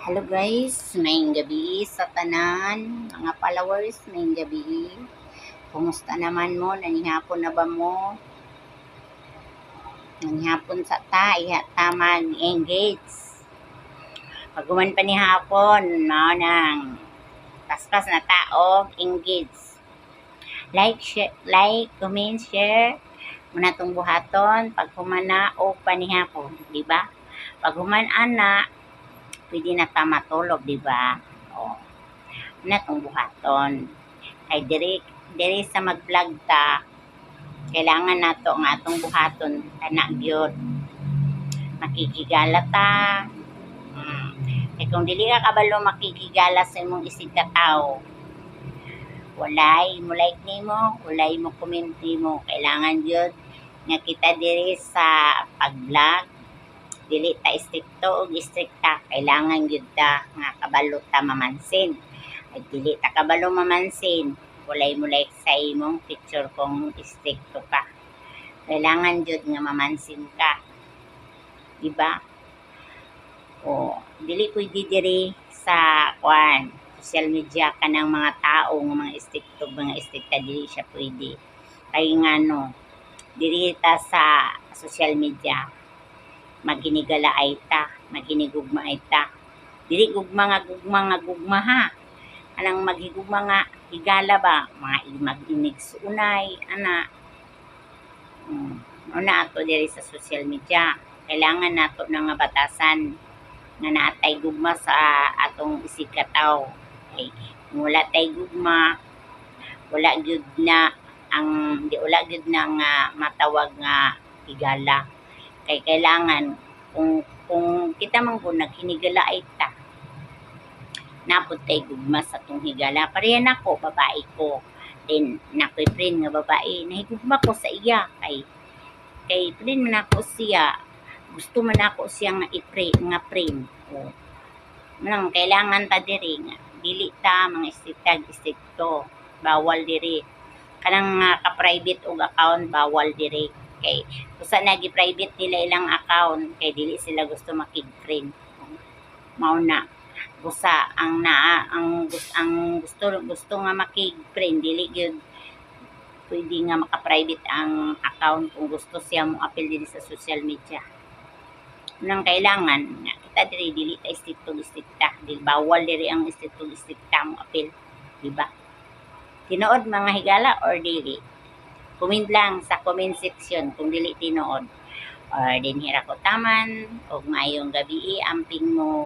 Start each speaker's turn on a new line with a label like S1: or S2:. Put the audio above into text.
S1: Hello guys, maayong gabi sa tanan, mga followers, maayong gabi. Kumusta naman mo? Nanihapon na ba mo? Nanihapon sa iha taman engage. Pag-uman pa ni hapon, mao nang paspas na taog engage. Like, comment, share. Muna tong buhaton pag humana o panihapon, di ba? Pag human ana, pwede na ta matulog, di ba? O, na tong buhaton. Ay diri sa mag-vlog ta, kailangan nato ang atong buhaton ana gyud. Makikigala ta. Kung dili ka kabalo makikigala sa imong isig ka tawo, walay mo like nimo, walay mo comment nimo. Kailangan gyud nga kita diri sa pag-vlog, dili ta istrikto og istrikta. Kailangan gyud ta nga kabalo ta mamansin. Ay dili ta kabalo mamansin, walay mo like sa imong picture kung istrikto ka. Kailangan jud nga mamansin ka, di ba? O dili pwede diri sa social media kanang mga tao nga mga istrikto, mga istrikta, dili siya pwede. Kay ngano, diri ta sa social media maginigalaay ta, maginigugmaay ta. Dili gugma nga ha. Anang maghigugma nga higala ba, mga mag-inig unay ana. Una ato diri sa social media, kailangan nato na nga batasan nga naatay gugma sa atong isig ka tawo. Okay. Kung wala tay gugma, wala gyud na nga matawag nga higala. Kay kailangan kung kita man po naghinigalaay ta, napod tay gugma sa tong higala. Pareha nako, babae ko. Then nakoy friend nga babae, nahigugma ko sa iya kay friend man ako siya. Gusto man ako siya nga nga friend. O, manang kailangan ta diri nga dili ta mga istrikto, bawal diri. Kanang ka-private og account bawal diri. Kay usa na gi-private nila ilang account kay dili sila gusto makig-friend. Mao na usa ang gusto nga makig-friend, dili gyud pwede nga maka-private ang account kung gusto siya mo apil diri sa social media. Nang kailangan nga kita diri dili ta istrikta, dili bawal diri ang istrikta mo apil, di ba? Tinuod mga higala or dili? Comment lang sa comment section kung dili tinuod. Or dinhira ko taman og maayong gabi amping mo.